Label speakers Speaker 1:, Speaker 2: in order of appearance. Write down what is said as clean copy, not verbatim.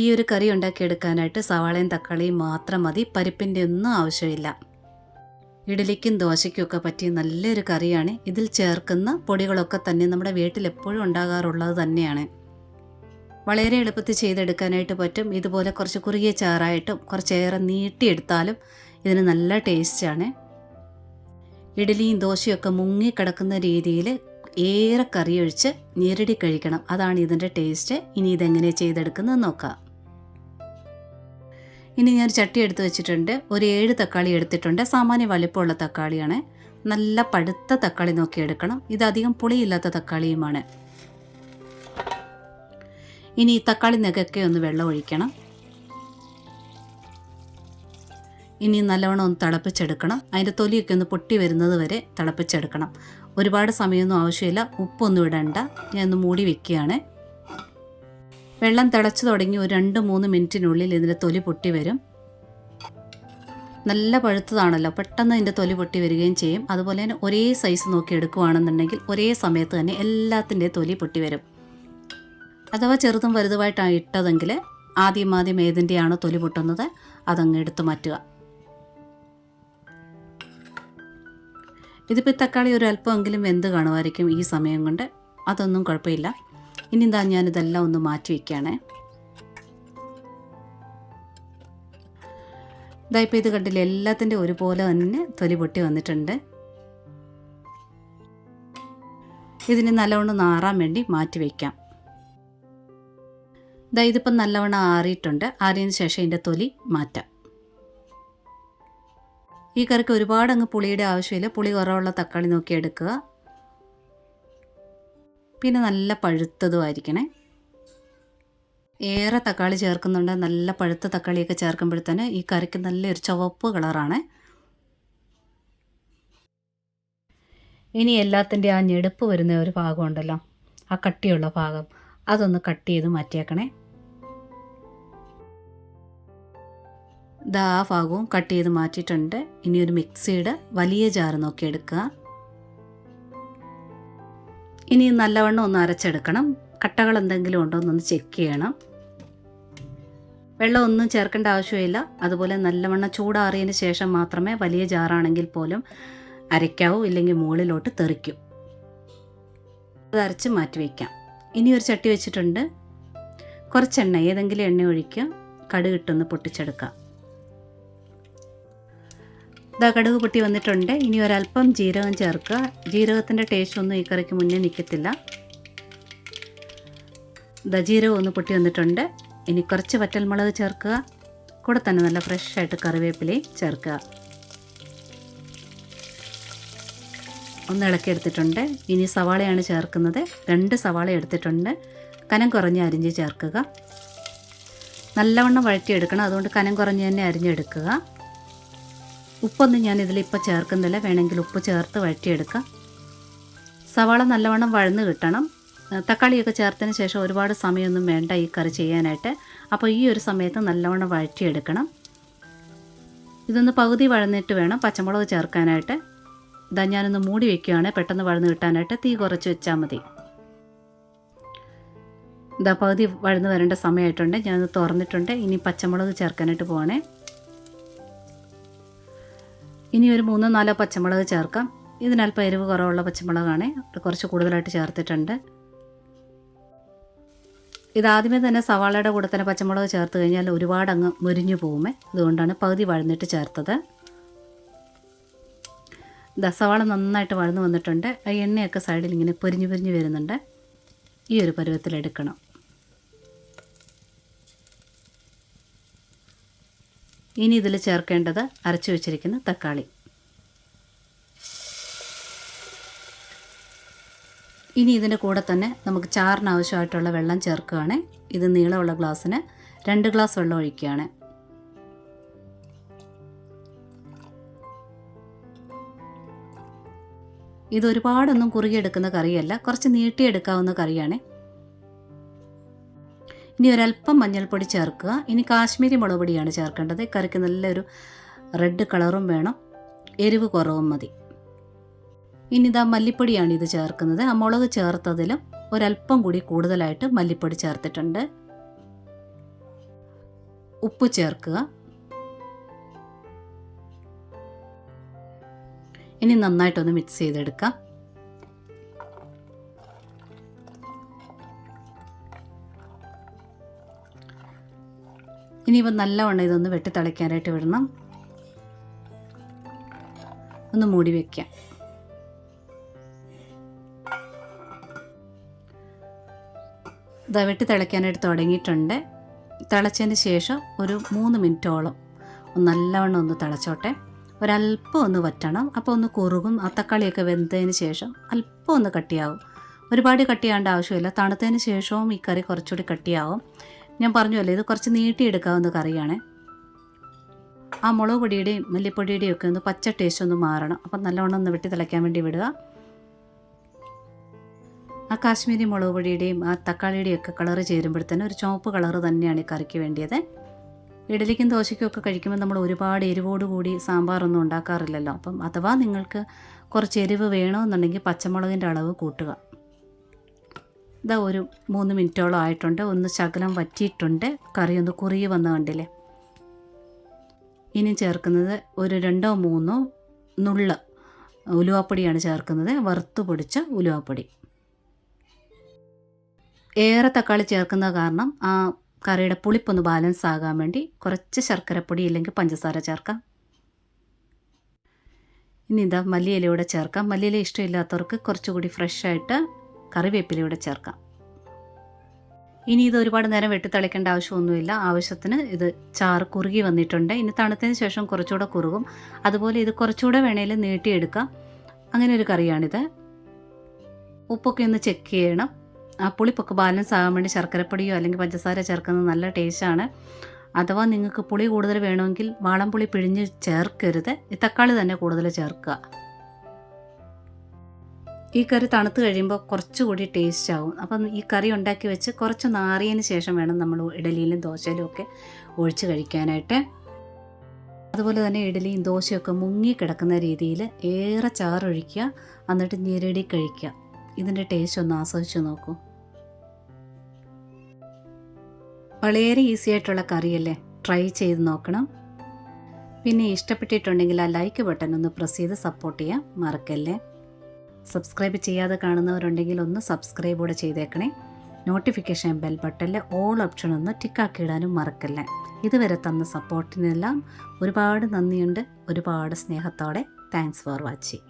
Speaker 1: ഈ ഒരു കറി ഉണ്ടാക്കിയെടുക്കാനായിട്ട് സവാളയും തക്കാളിയും മാത്രം മതി. പരിപ്പിൻ്റെ ഒന്നും ആവശ്യമില്ല. ഇഡലിക്കും ദോശയ്ക്കും ഒക്കെ പറ്റിയ നല്ലൊരു കറിയാണ്. ഇതിൽ ചേർക്കുന്ന പൊടികളൊക്കെ തന്നെ നമ്മുടെ വീട്ടിൽ എപ്പോഴും ഉണ്ടാകാറുള്ളത് തന്നെയാണ്. വളരെ എളുപ്പത്തിൽ ചെയ്തെടുക്കാനായിട്ട് പറ്റും. ഇതുപോലെ കുറച്ച് കുറുകിയ ചാറായിട്ടും കുറച്ചേറെ നീട്ടിയെടുത്താലും ഇതിന് നല്ല ടേസ്റ്റാണ്. ഇഡലിയും ദോശയൊക്കെ മുങ്ങിക്കിടക്കുന്ന രീതിയിൽ ഏറെ കറി ഒഴിച്ച് ഞെരടി കഴിക്കണം. അതാണ് ഇതിൻ്റെ ടേസ്റ്റ്. ഇനി ഇതെങ്ങനെ ചെയ്തെടുക്കുന്നത് നോക്കാം. ഇനി ഞാൻ ചട്ടി എടുത്ത് വെച്ചിട്ടുണ്ട്. ഒരു 7 തക്കാളി എടുത്തിട്ടുണ്ട്. സാമാന്യ വലിപ്പമുള്ള തക്കാളിയാണ്. നല്ല പഴുത്ത തക്കാളി നോക്കി എടുക്കണം. ഇതധികം പുളിയില്ലാത്ത തക്കാളിയുമാണ്. ഇനി ഈ തക്കാളി നെകക്കെ ഒന്ന് വെള്ളം ഒഴിക്കണം. ഇനി നല്ലവണ്ണം ഒന്ന് തിളപ്പിച്ചെടുക്കണം. അതിൻ്റെ തൊലിയൊക്കെ ഒന്ന് പൊട്ടി വരുന്നത് വരെ തിളപ്പിച്ചെടുക്കണം. ഒരുപാട് സമയമൊന്നും ആവശ്യമില്ല. ഉപ്പൊന്നും ഇടണ്ട. ഞാനൊന്ന് മൂടി വെക്കുകയാണ്. വെള്ളം തിളച്ച് തുടങ്ങി ഒരു 2-3 മിനിറ്റിനുള്ളിൽ ഇതിൻ്റെ തൊലി പൊട്ടി വരും. നല്ല പഴുത്തതാണല്ലോ, പെട്ടെന്ന് ഇതിൻ്റെ തൊലി പൊട്ടി വരികയും ചെയ്യും. അതുപോലെ തന്നെ ഒരേ സൈസ് നോക്കി എടുക്കുകയാണെന്നുണ്ടെങ്കിൽ ഒരേ സമയത്ത് തന്നെ എല്ലാത്തിൻ്റെ തൊലി പൊട്ടി വരും. അഥവാ ചെറുതും വലുതുമായിട്ടാണ് ഇട്ടതെങ്കിൽ ആദ്യം ഏതിൻ്റെയാണോ തൊലി പൊട്ടുന്നത് അതങ്ങ് എടുത്ത് മാറ്റുക. ഇതിപ്പോൾ തക്കാളി ഒരു അല്പമെങ്കിലും വെന്ത് കാണുമായിരിക്കും ഈ സമയം കൊണ്ട്. അതൊന്നും കുഴപ്പമില്ല. ഇനി ഞാനിതെല്ലാം ഒന്ന് മാറ്റി വയ്ക്കുകയാണ്. ഇപ്പോൾ ഇത് കണ്ടില്ല, എല്ലാത്തിൻ്റെ ഒരുപോലെ തന്നെ തൊലി പൊട്ടി വന്നിട്ടുണ്ട്. ഇതിന് നല്ലവണ്ണം നാറാൻ വേണ്ടി മാറ്റി വയ്ക്കാം. ഇതിപ്പം നല്ലവണ്ണം ആറിയിട്ടുണ്ട്. ആറിയതിന് ശേഷം ഇതിൻ്റെ തൊലി മാറ്റാം. ഈ കറിക്ക് ഒരുപാട് അങ്ങ് പുളിയുടെ ആവശ്യമില്ല. പുളി കുറവുള്ള തക്കാളി നോക്കി എടുക്കുക. പിന്നെ നല്ല പഴുത്തതുമായിരിക്കണേ. ഏറെ തക്കാളി ചേർക്കുന്നുണ്ട്. നല്ല പഴുത്ത തക്കാളിയൊക്കെ ചേർക്കുമ്പോഴത്തേന് ഈ കറിക്ക് നല്ലൊരു ചുവപ്പ് കളറാണ്. ഇനി എല്ലാത്തിൻ്റെ ആ ഞെടുപ്പ് വരുന്ന ഒരു ഭാഗമുണ്ടല്ലോ, ആ കട്ടിയുള്ള ഭാഗം, അതൊന്ന് കട്ട് ചെയ്ത് മാറ്റിയേക്കണേ. ആ ഭാഗവും കട്ട് ചെയ്ത് മാറ്റിയിട്ടുണ്ട്. ഇനി ഒരു മിക്സിയുടെ വലിയ ജാർ നോക്കി എടുക്കുക. ഇനി നല്ലവണ്ണം ഒന്ന് അരച്ചെടുക്കണം. കട്ടകൾ എന്തെങ്കിലും ഉണ്ടോ എന്നൊന്ന് ചെക്ക് ചെയ്യണം. വെള്ളം ഒന്നും ചേർക്കേണ്ട ആവശ്യമില്ല. അതുപോലെ നല്ലവണ്ണം ചൂടാറിയതിന് ശേഷം മാത്രമേ വലിയ ജാറാണെങ്കിൽ പോലും അരയ്ക്കാവൂ, ഇല്ലെങ്കിൽ മുകളിലോട്ട് തെറിക്കും. അത് അരച്ച് മാറ്റി വയ്ക്കാം. ഇനി ഒരു ചട്ടി വെച്ചിട്ടുണ്ട്. കുറച്ച് എണ്ണ, ഏതെങ്കിലും എണ്ണ ഒഴിക്കുക. കടുകിട്ടൊന്ന് പൊട്ടിച്ചെടുക്കാം. കടുക് പൊട്ടി വന്നിട്ടുണ്ട്. ഇനി ഒരല്പം ജീരകം ചേർക്കുക. ജീരകത്തിൻ്റെ ടേസ്റ്റ് ഒന്നും ഈ കറിക്ക് മുന്നേ നിൽക്കത്തില്ല. ജീരകം ഒന്ന് പൊട്ടി വന്നിട്ടുണ്ട്. ഇനി കുറച്ച് വറ്റൽമുളക് ചേർക്കുക. കൂടെ തന്നെ നല്ല ഫ്രഷായിട്ട് കറിവേപ്പിലയും ചേർക്കുക. ഒന്ന് ഇളക്കിയെടുത്തിട്ടുണ്ട്. ഇനി സവാളയാണ് ചേർക്കുന്നത്. 2 സവാള എടുത്തിട്ടുണ്ട്. കനം കുറഞ്ഞ് അരിഞ്ഞ് ചേർക്കുക. നല്ലവണ്ണം വഴറ്റിയെടുക്കണം. അതുകൊണ്ട് കനം കുറഞ്ഞ് തന്നെ അരിഞ്ഞെടുക്കുക. ഉപ്പൊന്നും ഞാനിതിലിപ്പോൾ ചേർക്കുന്നില്ല. വേണമെങ്കിൽ ഉപ്പ് ചേർത്ത് വഴറ്റിയെടുക്കാം. സവാള നല്ലവണ്ണം വഴന്ന് കിട്ടണം. തക്കാളിയൊക്കെ ചേർത്തതിന് ശേഷം ഒരുപാട് സമയമൊന്നും വേണ്ട ഈ കറി ചെയ്യാനായിട്ട്. അപ്പോൾ ഈ ഒരു സമയത്ത് നല്ലവണ്ണം വഴറ്റിയെടുക്കണം. ഇതൊന്ന് പകുതി വഴന്നിട്ട് വേണം പച്ചമുളക് ചേർക്കാനായിട്ട്. ഞാനൊന്ന് മൂടി വയ്ക്കുകയാണ്. പെട്ടെന്ന് വഴന്ന് കിട്ടാനായിട്ട് തീ കുറച്ച് വെച്ചാൽ മതി. പകുതി വഴന്ന് വരേണ്ട സമയമായിട്ടുണ്ട്. ഞാനത് തുറന്നിട്ടുണ്ട്. ഇനി പച്ചമുളക് ചേർക്കാനായിട്ട് പോവാണേ. ഇനി ഒരു 3-4 പച്ചമുളക് ചേർക്കാം. ഇതിനല്പം എരിവ് കുറവുള്ള പച്ചമുളകാണ്. കുറച്ച് കൂടുതലായിട്ട് ചേർത്തിട്ടുണ്ട്. ഇതാദ്യമേ തന്നെ സവാളയുടെ കൂടെ തന്നെ പച്ചമുളക് ചേർത്ത് കഴിഞ്ഞാൽ ഒരുപാട് അങ്ങ് മുരിഞ്ഞു പോകുമേ. അതുകൊണ്ടാണ് പകുതി വഴന്നിട്ട് ചേർത്തത്. സവാള നന്നായിട്ട് വഴന്ന് വന്നിട്ടുണ്ട്. ആ എണ്ണയൊക്കെ സൈഡിൽ ഇങ്ങനെ പൊരിഞ്ഞു വരുന്നുണ്ട്. ഈ ഒരു പരുവത്തിലെടുക്കണം. ഇനി ഇതിൽ ചേർക്കേണ്ടത് അരച്ചു വെച്ചിരിക്കുന്ന തക്കാളി. ഇനി ഇതിൻ്റെ കൂടെ തന്നെ നമുക്ക് ചാറിന് ആവശ്യമായിട്ടുള്ള വെള്ളം ചേർക്കുകയാണ്. ഇത് നീളമുള്ള ഗ്ലാസ്സിന് 2 ഗ്ലാസ് വെള്ളം ഒഴിക്കുകയാണ്. ഇതൊരുപാടൊന്നും കുറുകിയെടുക്കുന്ന കറിയല്ല, കുറച്ച് നീട്ടിയെടുക്കാവുന്ന കറിയാണ്. ഇനി ഒരല്പം മഞ്ഞൾപ്പൊടി ചേർക്കുക. ഇനി കാശ്മീരി മുളക് പൊടിയാണ് ചേർക്കേണ്ടത്. കറിക്ക് നല്ലൊരു റെഡ് കളറും വേണം, എരിവ് കുറവും മതി. ഇനി മല്ലിപ്പൊടിയാണ് ഇത് ചേർക്കുന്നത്. ആ മുളക് ചേർത്തതിലും ഒരല്പം കൂടി കൂടുതലായിട്ട് മല്ലിപ്പൊടി ചേർത്തിട്ടുണ്ട്. ഉപ്പ് ചേർക്കുക. ഇനി നന്നായിട്ടൊന്ന് മിക്സ് ചെയ്തെടുക്കാം. ഇനിയിപ്പോൾ നല്ലവണ്ണം ഇതൊന്ന് വെട്ടിത്തിളയ്ക്കാനായിട്ട് വിടണം. ഒന്ന് മൂടി വയ്ക്കാം. ഇതാ വെട്ടി തിളയ്ക്കാനായിട്ട് തുടങ്ങിയിട്ടുണ്ട്. തിളച്ചതിന് ശേഷം ഒരു 3 മിനിറ്റോളം നല്ലവണ്ണം ഒന്ന് തിളച്ചോട്ടെ. ഒരല്പം ഒന്ന് വറ്റണം. അപ്പോൾ ഒന്ന് കുറുകും. ആ തക്കാളിയൊക്കെ വെന്തതിന് ശേഷം അല്പം ഒന്ന് കട്ടിയാവും. ഒരുപാട് കട്ടിയാവേണ്ട ആവശ്യമില്ല. തണുത്തതിന് ശേഷവും ഈ കറി കുറച്ചുകൂടി കട്ടിയാവും. ഞാൻ പറഞ്ഞല്ലോ, ഇത് കുറച്ച് നീട്ടിയെടുക്കാവുന്ന കറിയാണ്. ആ മുളക് പൊടിയുടെയും മല്ലിപ്പൊടിയുടെയും ഒക്കെ ഒന്ന് പച്ച ടേസ്റ്റ് ഒന്ന് മാറണം. അപ്പം നല്ലവണ്ണം ഒന്ന് വെട്ടി തിളയ്ക്കാൻ വേണ്ടി വിടുക. ആ കാശ്മീരി മുളക് പൊടിയുടെയും ആ തക്കാളിയുടെയും ഒക്കെ കളറ് ചേരുമ്പോഴത്തേനും ഒരു ചുവപ്പ് കളറ് തന്നെയാണ് ഈ കറിക്ക് വേണ്ടിയത്. ഇഡലിക്കും ദോശയ്ക്കും ഒക്കെ കഴിക്കുമ്പോൾ നമ്മൾ ഒരുപാട് എരിവോടുകൂടി സാമ്പാറൊന്നും ഉണ്ടാക്കാറില്ലല്ലോ. അപ്പം അഥവാ നിങ്ങൾക്ക് കുറച്ച് എരിവ് വേണമെന്നുണ്ടെങ്കിൽ പച്ചമുളകിൻ്റെ അളവ് കൂട്ടുക. ഇതാ ഒരു 3 മിനിറ്റോളം ആയിട്ടുണ്ട്. ഒന്ന് ശകലം വറ്റിയിട്ടുണ്ട്. കറി ഒന്ന് കുറുകി വന്ന് കണ്ടില്ലേ. ഇനി ചേർക്കുന്നത് ഒരു 2-3 നുള്ള ഉലുവാപ്പൊടിയാണ് ചേർക്കുന്നത്. വറുത്ത് പൊടിച്ച ഉലുവാപ്പൊടി. ഏറെ തക്കാളി ചേർക്കുന്ന കാരണം ആ കറിയുടെ പുളിപ്പൊന്ന് ബാലൻസ് ആകാൻ വേണ്ടി കുറച്ച് ശർക്കരപ്പൊടി ഇല്ലെങ്കിൽ പഞ്ചസാര ചേർക്കാം. ഇനി ഇതാ മല്ലിയിലയൂടെ ചേർക്കാം. മല്ലിയില ഇഷ്ടമില്ലാത്തവർക്ക് കുറച്ചുകൂടി ഫ്രഷായിട്ട് കറിവേപ്പിലയൂടെ ചേർക്കാം. ഇനി ഇത് ഒരുപാട് നേരം വെട്ടിത്തിളയ്ക്കേണ്ട ആവശ്യമൊന്നുമില്ല. ആവശ്യത്തിന് ഇത് ചാറ് കുറുകി വന്നിട്ടുണ്ട്. ഇനി തണുത്തതിന് ശേഷം കുറച്ചുകൂടെ കുറുകും. അതുപോലെ ഇത് കുറച്ചുകൂടെ വേണേലും നീട്ടിയെടുക്കാം. അങ്ങനെ ഒരു കറിയാണിത്. ഉപ്പൊക്കെ ഒന്ന് ചെക്ക് ചെയ്യണം. ആ പുളിപ്പൊക്കെ ബാലൻസ് ആകാൻ വേണ്ടി ശർക്കരപ്പൊടിയോ അല്ലെങ്കിൽ പഞ്ചസാര ചേർക്കുന്നത് നല്ല ടേസ്റ്റാണ്. അഥവാ നിങ്ങൾക്ക് പുളി കൂടുതൽ വേണമെങ്കിൽ വാളംപുളി പിഴിഞ്ഞ് ചേർക്കരുത്. ഈ തക്കാളി തന്നെ കൂടുതൽ ചേർക്കുക. ഈ കറി തണുത്ത് കഴിയുമ്പോൾ കുറച്ചുകൂടി ടേസ്റ്റ് ആവും. അപ്പം ഈ കറി ഉണ്ടാക്കി വെച്ച് കുറച്ച് നാറിയതിന് ശേഷം വേണം നമ്മൾ ഇഡലിയിലും ദോശയിലും ഒക്കെ ഒഴിച്ച് കഴിക്കാനായിട്ട്. അതുപോലെ തന്നെ ഇഡലിയും ദോശയൊക്കെ മുങ്ങിക്കിടക്കുന്ന രീതിയിൽ ഏറെ ചാറൊഴിക്കുക. എന്നിട്ട് ഞെരടി കഴിക്കുക. ഇതിൻ്റെ ടേസ്റ്റ് ഒന്ന് ആസ്വദിച്ച് നോക്കൂ. വളരെ ഈസി ആയിട്ടുള്ള കറിയല്ലേ, ട്രൈ ചെയ്ത് നോക്കണം. പിന്നെ ഇഷ്ടപ്പെട്ടിട്ടുണ്ടെങ്കിൽ ആ ലൈക്ക് ബട്ടൺ ഒന്ന് പ്രസ് ചെയ്ത് സപ്പോർട്ട് ചെയ്യാൻ മറക്കല്ലേ. സബ്സ്ക്രൈബ് ചെയ്യാതെ കാണുന്നവരുണ്ടെങ്കിൽ ഒന്ന് സബ്സ്ക്രൈബ് കൂടെ ചെയ്തേക്കണേ. നോട്ടിഫിക്കേഷൻ ബെൽ ബട്ടണിൽ ഓൾ ഓപ്ഷൻ ഒന്ന് ടിക്കാക്കി ഇടാനും മറക്കല്ലേ. ഇതുവരെ തന്ന സപ്പോർട്ടിനെല്ലാം ഒരുപാട് നന്ദിയുണ്ട്. ഒരുപാട് സ്നേഹത്തോടെ താങ്ക്സ് ഫോർ വാച്ചിങ്.